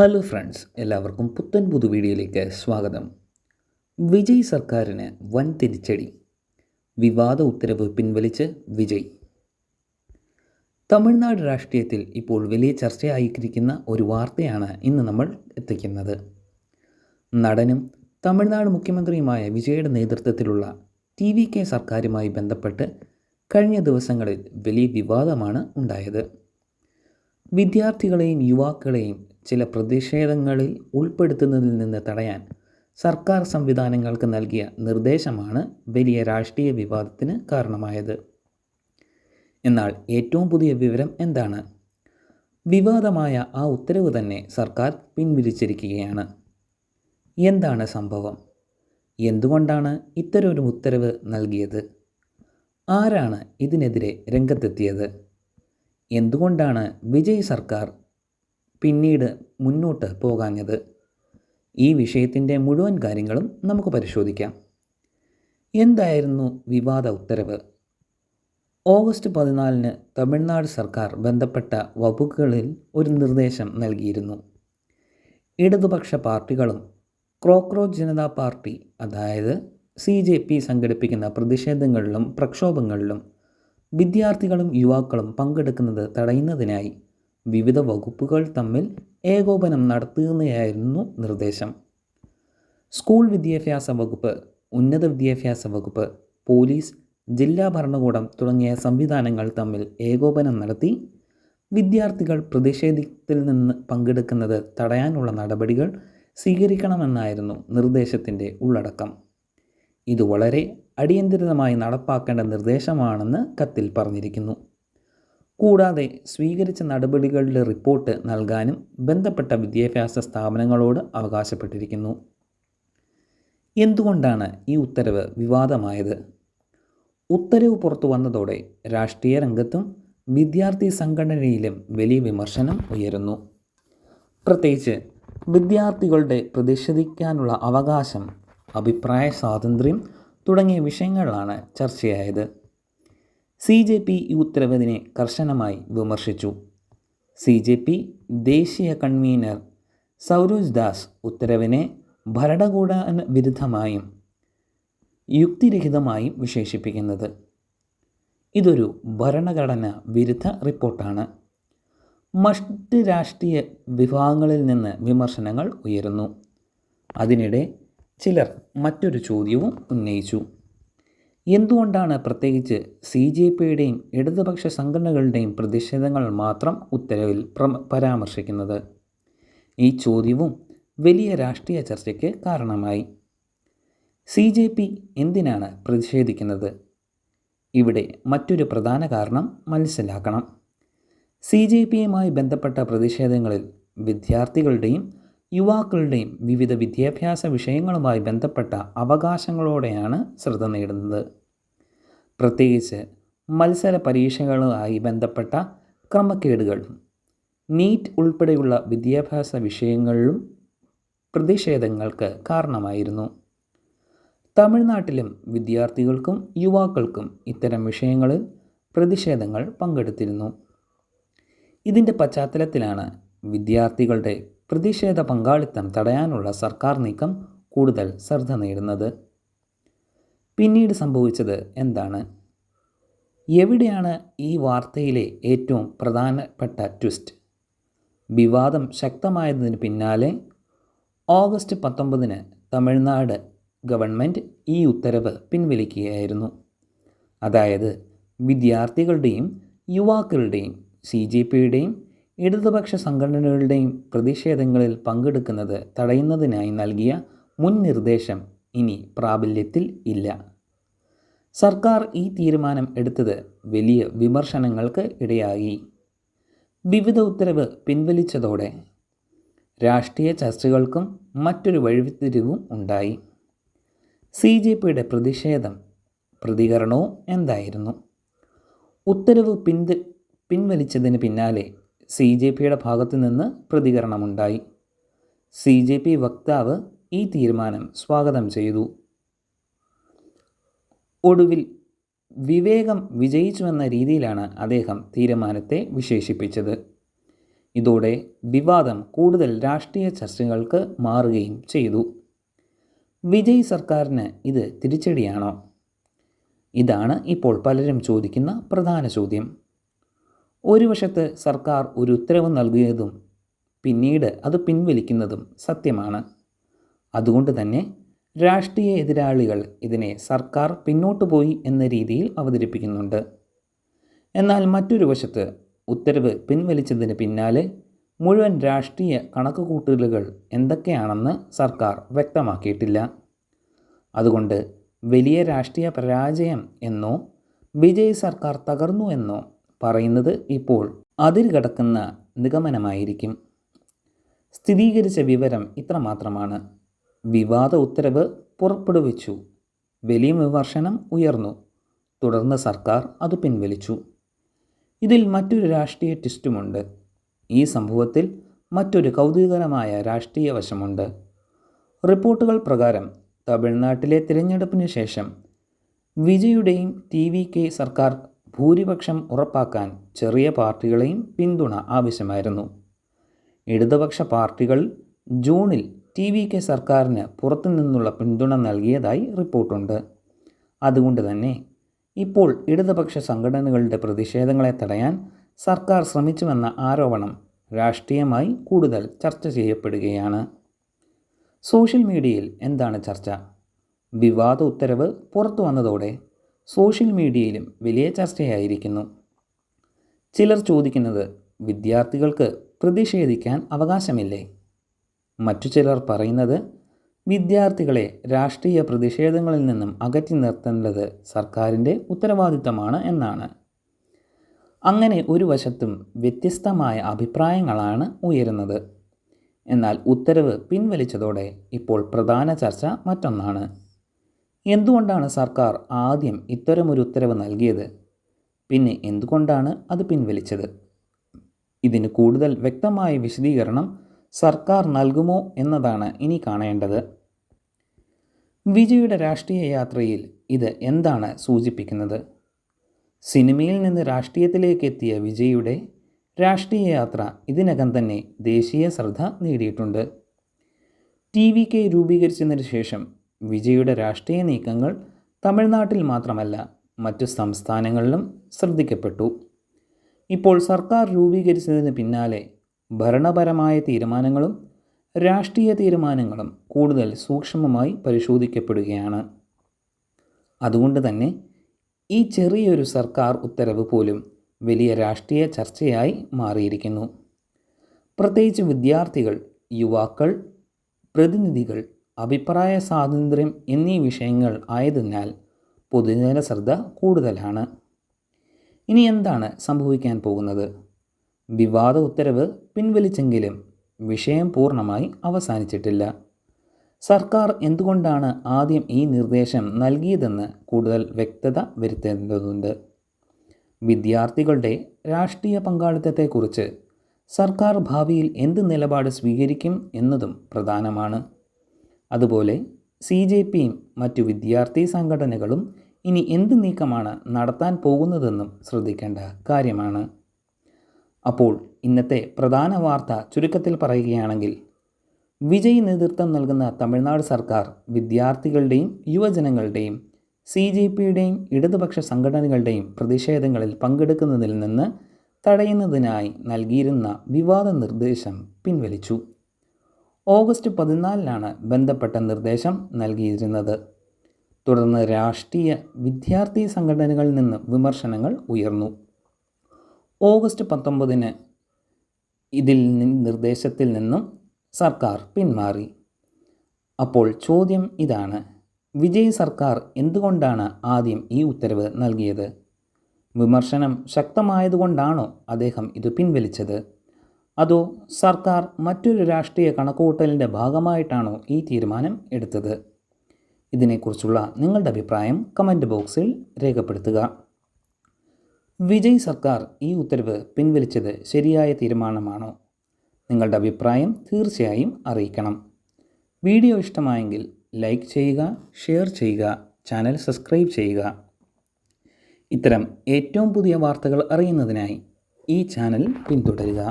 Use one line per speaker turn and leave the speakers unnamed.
Hello friends, എല്ലാവർക്കും പുത്തൻ പുതു വീഡിയോയിലേക്ക് സ്വാഗതം. വിജയ് സർക്കാരിന് വൻ തിരിച്ചടി. വിവാദ ഉത്തരവ് പിൻവലിച്ച് വിജയ്. തമിഴ്നാട് രാഷ്ട്രീയത്തിൽ ഇപ്പോൾ വലിയ ചർച്ചയായിരിക്കുന്ന ഒരു വാർത്തയാണ് ഇന്ന് നമ്മൾ എത്തിക്കുന്നത്. നടനും തമിഴ്നാട് മുഖ്യമന്ത്രിയുമായ വിജയുടെ നേതൃത്വത്തിലുള്ള TVK സർക്കാരുമായി ബന്ധപ്പെട്ട് കഴിഞ്ഞ ദിവസങ്ങളിൽ വലിയ വിവാദമാണ് ഉണ്ടായത്. വിദ്യാർത്ഥികളെയും യുവാക്കളെയും ചില പ്രതിഷേധങ്ങളിൽ ഉൾപ്പെടുത്തുന്നതിൽ നിന്ന് തടയാൻ സർക്കാർ സംവിധാനങ്ങൾക്ക് നൽകിയ നിർദ്ദേശമാണ് വലിയ രാഷ്ട്രീയ വിവാദത്തിന് കാരണമായത്. എന്നാൽ ഏറ്റവും പുതിയ വിവരം എന്താണ്? വിവാദമായ ആ ഉത്തരവ് തന്നെ സർക്കാർ പിൻവലിച്ചിരിക്കുകയാണ്. എന്താണ് സംഭവം? എന്തുകൊണ്ടാണ് ഇത്തരമൊരു ഉത്തരവ് നൽകിയത്? ആരാണ് ഇതിനെതിരെ രംഗത്തെത്തിയത്? എന്തുകൊണ്ടാണ് വിജയ് സർക്കാർ പിന്നീട് മുന്നോട്ട് പോകാഞ്ഞത്? ഈ വിഷയത്തിൻ്റെ മുഴുവൻ കാര്യങ്ങളും നമുക്ക് പരിശോധിക്കാം. എന്തായിരുന്നു വിവാദ ഉത്തരവ്? ഓഗസ്റ്റ് 14 തമിഴ്നാട് സർക്കാർ ബന്ധപ്പെട്ട വകുപ്പുകളിൽ ഒരു നിർദ്ദേശം നൽകിയിരുന്നു. ഇടതുപക്ഷ പാർട്ടികളും കോക്രോച്ച് ജനതാ പാർട്ടി അതായത് CJP സംഘടിപ്പിക്കുന്ന പ്രതിഷേധങ്ങളിലും പ്രക്ഷോഭങ്ങളിലും വിദ്യാർത്ഥികളും യുവാക്കളും പങ്കെടുക്കുന്നത് തടയുന്നതിനായി വിവിധ വകുപ്പുകൾ തമ്മിൽ ഏകോപനം നടത്തുകയായിരുന്നു നിർദ്ദേശം. സ്കൂൾ വിദ്യാഭ്യാസ വകുപ്പ്, ഉന്നത വിദ്യാഭ്യാസ വകുപ്പ്, പോലീസ്, ജില്ലാ ഭരണകൂടം തുടങ്ങിയ സംവിധാനങ്ങൾ തമ്മിൽ ഏകോപനം നടത്തി വിദ്യാർത്ഥികൾ പ്രതിഷേധത്തിൽ നിന്ന് പങ്കെടുക്കുന്നത് തടയാനുള്ള നടപടികൾ സ്വീകരിക്കണമെന്നായിരുന്നു നിർദ്ദേശത്തിൻ്റെ ഉള്ളടക്കം. ഇത് വളരെ അടിയന്തരമായി നടപ്പാക്കേണ്ട നിർദ്ദേശമാണെന്ന് കത്തിൽ പറഞ്ഞിരിക്കുന്നു. കൂടാതെ സ്വീകരിച്ച നടപടികളുടെ റിപ്പോർട്ട് നൽകാനും ബന്ധപ്പെട്ട വിദ്യാഭ്യാസ സ്ഥാപനങ്ങളോട് അവകാശപ്പെട്ടിരിക്കുന്നു. എന്തുകൊണ്ടാണ് ഈ ഉത്തരവ് വിവാദമായത്? ഉത്തരവ് പുറത്തു വന്നതോടെ രാഷ്ട്രീയ രംഗത്തും വിദ്യാർത്ഥി സംഘടനയിലും വലിയ വിമർശനം ഉയരുന്നു. പ്രത്യേകിച്ച് വിദ്യാർത്ഥികളുടെ പ്രതിഷേധിക്കാനുള്ള അവകാശം, അഭിപ്രായ സ്വാതന്ത്ര്യം തുടങ്ങിയ വിഷയങ്ങളാണ് ചർച്ചയായത്. CJP ഈ ഉത്തരവിനെ കർശനമായി വിമർശിച്ചു. CJP ദേശീയ കൺവീനർ സൗരോജ് ദാസ് ഉത്തരവിനെ ഭരണകൂട വിരുദ്ധമായും യുക്തിരഹിതമായും വിശേഷിപ്പിക്കുന്നത്. ഇതൊരു ഭരണഘടന വിരുദ്ധ റിപ്പോർട്ടാണ്. മറ്റ് രാഷ്ട്രീയ വിഭാഗങ്ങളിൽ നിന്ന് വിമർശനങ്ങൾ ഉയരുന്നു. അതിനിടെ ചിലർ മറ്റൊരു ചോദ്യവും ഉന്നയിച്ചു. എന്തുകൊണ്ടാണ് പ്രത്യേകിച്ച് CJPയുടെയും ഇടതുപക്ഷ സംഘടനകളുടെയും പ്രതിഷേധങ്ങൾ മാത്രം ഉത്തരവിൽ പരാമർശിക്കുന്നത്? ഈ ചോദ്യവും വലിയ രാഷ്ട്രീയ ചർച്ചയ്ക്ക് കാരണമായി. CJP എന്തിനാണ് പ്രതിഷേധിക്കുന്നത്? ഇവിടെ മറ്റൊരു പ്രധാന കാരണം മനസ്സിലാക്കണം. CJPയുമായി ബന്ധപ്പെട്ട പ്രതിഷേധങ്ങളിൽ വിദ്യാർത്ഥികളുടെയും യുവാക്കളുടെയും വിവിധ വിദ്യാഭ്യാസ വിഷയങ്ങളുമായി ബന്ധപ്പെട്ട അവകാശങ്ങളോടെയാണ് ശ്രദ്ധ നേടുന്നത്. പ്രത്യേകിച്ച് മത്സര പരീക്ഷകളുമായി ബന്ധപ്പെട്ട ക്രമക്കേടുകൾ, നീറ്റ് ഉൾപ്പെടെയുള്ള വിദ്യാഭ്യാസ വിഷയങ്ങളിലും പ്രതിഷേധങ്ങൾക്ക് കാരണമായിരുന്നു. തമിഴ്നാട്ടിലും വിദ്യാർത്ഥികൾക്കും യുവാക്കൾക്കും ഇത്തരം വിഷയങ്ങളിൽ പ്രതിഷേധങ്ങൾ പങ്കെടുത്തിരുന്നു. ഇതിൻ്റെ പശ്ചാത്തലത്തിലാണ് വിദ്യാർത്ഥികളുടെ പ്രതിഷേധ പങ്കാളിത്തം തടയാനുള്ള സർക്കാർ നീക്കം കൂടുതൽ ശ്രദ്ധ നേടുന്നത്. പിന്നീട് സംഭവിച്ചത് എന്താണ്? എവിടെയാണ് ഈ വാർത്തയിലെ ഏറ്റവും പ്രധാനപ്പെട്ട ട്വിസ്റ്റ്? വിവാദം ശക്തമായതിന് പിന്നാലെ ഓഗസ്റ്റ് 19 തമിഴ്നാട് ഗവൺമെൻറ് ഈ ഉത്തരവ് പിൻവലിക്കുകയായിരുന്നു. അതായത് വിദ്യാർത്ഥികളുടെയും യുവാക്കളുടെയും CJPയുടെയും ഇടതുപക്ഷ സംഘടനകളുടെയും പ്രതിഷേധങ്ങളിൽ പങ്കെടുക്കുന്നത് തടയുന്നതിനായി നൽകിയ മുൻ നിർദ്ദേശം ഇനി പ്രാബല്യത്തിൽ ഇല്ല. സർക്കാർ ഈ തീരുമാനം എടുത്തത് വലിയ വിമർശനങ്ങൾക്ക് ഇടയായി. വിവിധ ഉത്തരവ് പിൻവലിച്ചതോടെ രാഷ്ട്രീയ ചർച്ചകൾക്കും മറ്റൊരു വഴിത്തിരിവും ഉണ്ടായി. CJPയുടെ പ്രതികരണവും എന്തായിരുന്നു? ഉത്തരവ് പിൻവലിച്ചതിന് പിന്നാലെ CJPയുടെ ഭാഗത്തു നിന്ന് പ്രതികരണമുണ്ടായി. CJP വക്താവ് ഈ തീരുമാനം സ്വാഗതം ചെയ്തു. ഒടുവിൽ വിവേകം വിജയിച്ചുവെന്ന രീതിയിലാണ് അദ്ദേഹം തീരുമാനത്തെ വിശേഷിപ്പിച്ചത്. ഇതോടെ വിവാദം കൂടുതൽ രാഷ്ട്രീയ ചർച്ചകൾക്ക് മാറുകയും ചെയ്തു. വിജയ് സർക്കാരിന് ഇത് തിരിച്ചടിയാണോ? ഇതാണ് ഇപ്പോൾ പലരും ചോദിക്കുന്ന പ്രധാന ചോദ്യം. ഒരു വശത്ത് സർക്കാർ ഒരു ഉത്തരവ് നൽകിയതും പിന്നീട് അത് പിൻവലിക്കുന്നതും സത്യമാണ്. അതുകൊണ്ട് തന്നെ രാഷ്ട്രീയ എതിരാളികൾ ഇതിനെ സർക്കാർ പിന്നോട്ടു പോയി എന്ന രീതിയിൽ അവതരിപ്പിക്കുന്നുണ്ട്. എന്നാൽ മറ്റൊരു വശത്ത് ഉത്തരവ് പിൻവലിച്ചതിന് പിന്നാലെ മുഴുവൻ രാഷ്ട്രീയ കണക്കുകൂട്ടലുകൾ എന്തൊക്കെയാണെന്ന് സർക്കാർ വ്യക്തമാക്കിയിട്ടില്ല. അതുകൊണ്ട് വലിയ രാഷ്ട്രീയ പരാജയം എന്നോ വിജയ് സർക്കാർ തകർന്നു എന്നോ പറയുന്നത് ഇപ്പോൾ അതിരുകടക്കുന്ന നിഗമനമായിരിക്കും. സ്ഥിരീകരിച്ച വിവരം ഇത്രമാത്രമാണ്: വിവാദ ഉത്തരവ് പുറപ്പെടുവിച്ചു, വലിയ വിമർശനം ഉയർന്നു, തുടർന്ന് സർക്കാർ അത് പിൻവലിച്ചു. ഇതിൽ മറ്റൊരു രാഷ്ട്രീയ ട്വിസ്റ്റുമുണ്ട്. ഈ സംഭവത്തിൽ മറ്റൊരു കൗതുകകരമായ രാഷ്ട്രീയ വശമുണ്ട്. റിപ്പോർട്ടുകൾ പ്രകാരം തമിഴ്നാട്ടിലെ തിരഞ്ഞെടുപ്പിന് ശേഷം വിജയുടെയും TVK സർക്കാർ ഭൂരിപക്ഷം ഉറപ്പാക്കാൻ ചെറിയ പാർട്ടികളെയും പിന്തുണ ആവശ്യമായിരുന്നു. ഇടതുപക്ഷ പാർട്ടികൾ ജൂണിൽ TVK സർക്കാരിന് പുറത്തുനിന്നുള്ള പിന്തുണ നൽകിയതായി റിപ്പോർട്ടുണ്ട്. അതുകൊണ്ട് തന്നെ ഇപ്പോൾ ഇടതുപക്ഷ സംഘടനകളുടെ പ്രതിഷേധങ്ങളെ തടയാൻ സർക്കാർ ശ്രമിച്ചുവെന്ന ആരോപണം രാഷ്ട്രീയമായി കൂടുതൽ ചർച്ച ചെയ്യപ്പെടുകയാണ്. സോഷ്യൽ മീഡിയയിൽ എന്താണ് ചർച്ച? വിവാദ ഉത്തരവ് പുറത്തു വന്നതോടെ സോഷ്യൽ മീഡിയയിലും വലിയ ചർച്ചയായിരിക്കുന്നു. ചിലർ ചോദിക്കുന്നത്, വിദ്യാർത്ഥികൾക്ക് പ്രതിഷേധിക്കാൻ അവകാശമില്ലേ? മറ്റു ചിലർ പറയുന്നത്, വിദ്യാർത്ഥികളെ രാഷ്ട്രീയ പ്രതിഷേധങ്ങളിൽ നിന്നും അകറ്റി നിർത്തേണ്ടത് സർക്കാരിൻ്റെ ഉത്തരവാദിത്തമാണ് എന്നാണ്. അങ്ങനെ ഒരു വശത്തും വ്യത്യസ്തമായ അഭിപ്രായങ്ങളാണ് ഉയരുന്നത്. എന്നാൽ ഉത്തരവ് പിൻവലിച്ചതോടെ ഇപ്പോൾ പ്രധാന ചർച്ച മറ്റൊന്നാണ്. എന്തുകൊണ്ടാണ് സർക്കാർ ആദ്യം ഇത്തരമൊരു ഉത്തരവ് നൽകിയത്? പിന്നെ എന്തുകൊണ്ടാണ് അത് പിൻവലിച്ചത്? ഇതിന് കൂടുതൽ വ്യക്തമായ വിശദീകരണം സർക്കാർ നൽകുമോ എന്നതാണ് ഇനി കാണേണ്ടത്. വിജയുടെ രാഷ്ട്രീയ യാത്രയിൽ ഇത് എന്താണ് സൂചിപ്പിക്കുന്നത്? സിനിമയിൽ നിന്ന് രാഷ്ട്രീയത്തിലേക്ക് എത്തിയ വിജയുടെ രാഷ്ട്രീയ യാത്ര ഇതിനകം തന്നെ ദേശീയ ശ്രദ്ധ നേടിയിട്ടുണ്ട്. TVK രൂപീകരിച്ചതിന് ശേഷം വിജയുടെ രാഷ്ട്രീയ നീക്കങ്ങൾ തമിഴ്നാട്ടിൽ മാത്രമല്ല മറ്റു സംസ്ഥാനങ്ങളിലും ശ്രദ്ധിക്കപ്പെട്ടു. ഇപ്പോൾ സർക്കാർ രൂപീകരിച്ചതിന് പിന്നാലെ ഭരണപരമായ തീരുമാനങ്ങളും രാഷ്ട്രീയ തീരുമാനങ്ങളും കൂടുതൽ സൂക്ഷ്മമായി പരിശോധിക്കപ്പെടുകയാണ്. അതുകൊണ്ട് തന്നെ ഈ ചെറിയൊരു സർക്കാർ ഉത്തരവ് പോലും വലിയ രാഷ്ട്രീയ ചർച്ചയായി മാറിയിരിക്കുന്നു. പ്രത്യേകിച്ച് വിദ്യാർത്ഥികൾ, യുവാക്കൾ, പ്രതിനിധികൾ, അഭിപ്രായ സ്വാതന്ത്ര്യം എന്നീ വിഷയങ്ങൾ ആയതിനാൽ പൊതുജന ശ്രദ്ധ കൂടുതലാണ്. ഇനി എന്താണ് സംഭവിക്കാൻ പോകുന്നത്? വിവാദ ഉത്തരവ് പിൻവലിച്ചെങ്കിലും വിഷയം പൂർണ്ണമായി അവസാനിച്ചിട്ടില്ല. സർക്കാർ എന്തുകൊണ്ടാണ് ആദ്യം ഈ നിർദ്ദേശം നൽകിയതെന്ന് കൂടുതൽ വ്യക്തത വരുത്തേണ്ടതുണ്ട്. വിദ്യാർത്ഥികളുടെ രാഷ്ട്രീയ പങ്കാളിത്തത്തെക്കുറിച്ച് സർക്കാർ ഭാവിയിൽ എന്ത് നിലപാട് സ്വീകരിക്കും എന്നതും പ്രധാനമാണ്. അതുപോലെ CJPയും മറ്റു വിദ്യാർത്ഥി സംഘടനകളും ഇനി എന്ത് നീക്കമാണ് നടത്താൻ പോകുന്നതെന്നും ശ്രദ്ധിക്കേണ്ട കാര്യമാണ്. അപ്പോൾ ഇന്നത്തെ പ്രധാന വാർത്ത ചുരുക്കത്തിൽ പറയുകയാണെങ്കിൽ, വിജയ് നേതൃത്വം നൽകുന്ന തമിഴ്നാട് സർക്കാർ വിദ്യാർത്ഥികളുടെയും യുവജനങ്ങളുടെയും CJPയുടെയും ഇടതുപക്ഷ സംഘടനകളുടെയും പ്രതിഷേധങ്ങളിൽ പങ്കെടുക്കുന്നതിൽ നിന്ന് തടയുന്നതിനായി നൽകിയിരുന്ന വിവാദ നിർദ്ദേശം പിൻവലിച്ചു. ഓഗസ്റ്റ് 14 ബന്ധപ്പെട്ട നിർദ്ദേശം നൽകിയിരുന്നത്. തുടർന്ന് രാഷ്ട്രീയ വിദ്യാർത്ഥി സംഘടനകളിൽ നിന്ന് വിമർശനങ്ങൾ ഉയർന്നു. ഓഗസ്റ്റ് 19 ഇതിൽ നിർദ്ദേശത്തിൽ നിന്നും സർക്കാർ പിന്മാറി. അപ്പോൾ ചോദ്യം ഇതാണ്: വിജയ് സർക്കാർ എന്തുകൊണ്ടാണ് ആദ്യം ഈ ഉത്തരവ് നൽകിയത്? വിമർശനം ശക്തമായതുകൊണ്ടാണോ അദ്ദേഹം ഇത് പിൻവലിച്ചത്? അതോ സർക്കാർ മറ്റൊരു രാഷ്ട്രീയ കണക്കുകൂട്ടലിൻ്റെ ഭാഗമായിട്ടാണോ ഈ തീരുമാനം എടുത്തത്? ഇതിനെക്കുറിച്ചുള്ള നിങ്ങളുടെ അഭിപ്രായം കമൻറ്റ് ബോക്സിൽ രേഖപ്പെടുത്തുക. വിജയ് സർക്കാർ ഈ ഉത്തരവ് പിൻവലിച്ചത് ശരിയായ തീരുമാനമാണോ? നിങ്ങളുടെ അഭിപ്രായം തീർച്ചയായും അറിയിക്കണം. വീഡിയോ ഇഷ്ടമായെങ്കിൽ ലൈക്ക് ചെയ്യുക, ഷെയർ ചെയ്യുക, ചാനൽ സബ്സ്ക്രൈബ് ചെയ്യുക. ഇത്തരം ഏറ്റവും പുതിയ വാർത്തകൾ അറിയുന്നതിനായി ഈ ചാനൽ പിന്തുടരുക.